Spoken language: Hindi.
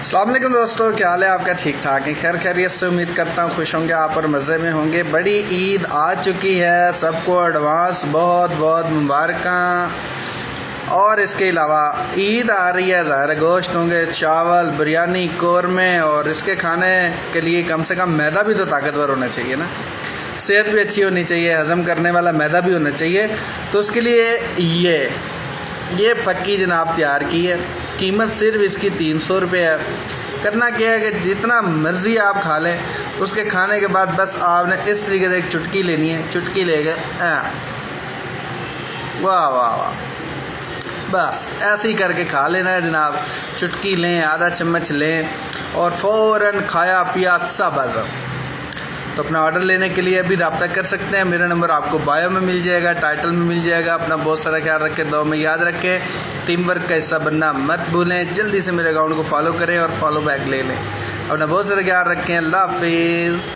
अस्सलाम वालेकुम दोस्तों, क्या हाल है आपका? ठीक ठाक है, खैर खैरियत से। उम्मीद करता हूँ खुश होंगे आप और मज़े में होंगे। बड़ी ईद आ चुकी है, सबको एडवांस बहुत बहुत मुबारक। और इसके अलावा ईद आ रही है, ज़ाहिर गोश्त होंगे, चावल, बिरयानी, कौरमे, और इसके खाने के लिए कम से कम मैदा भी तो ताकतवर होना चाहिए ना, सेहत भी अच्छी होनी चाहिए, हज़म करने वाला मैदा भी होना चाहिए। तो उसके लिए ये पक्की जनाब तैयार की है। कीमत सिर्फ इसकी 300 रुपये है। करना क्या है कि जितना मर्ज़ी आप खा लें, उसके खाने के बाद बस आपने इस तरीके से एक चुटकी लेनी है। चुटकी ले गए, वाह वाह वाह, बस ऐसे ही करके खा लेना है जनाब। चुटकी लें, आधा चम्मच लें और फ़ौरन खाया पिया सब हज़म। तो अपना ऑर्डर लेने के लिए अभी रब्ता कर सकते हैं। मेरा नंबर आपको बायो में मिल जाएगा, टाइटल में मिल जाएगा। अपना बहुत सारा ख्याल रखें, दुआ में याद रखें। टीम वर्क का हिस्सा बनना मत भूलें। जल्दी से मेरे अकाउंट को फॉलो करें और फॉलो बैक ले लें। अपना बहुत सारा ख्याल रखें। अल्लाह हाफिज़।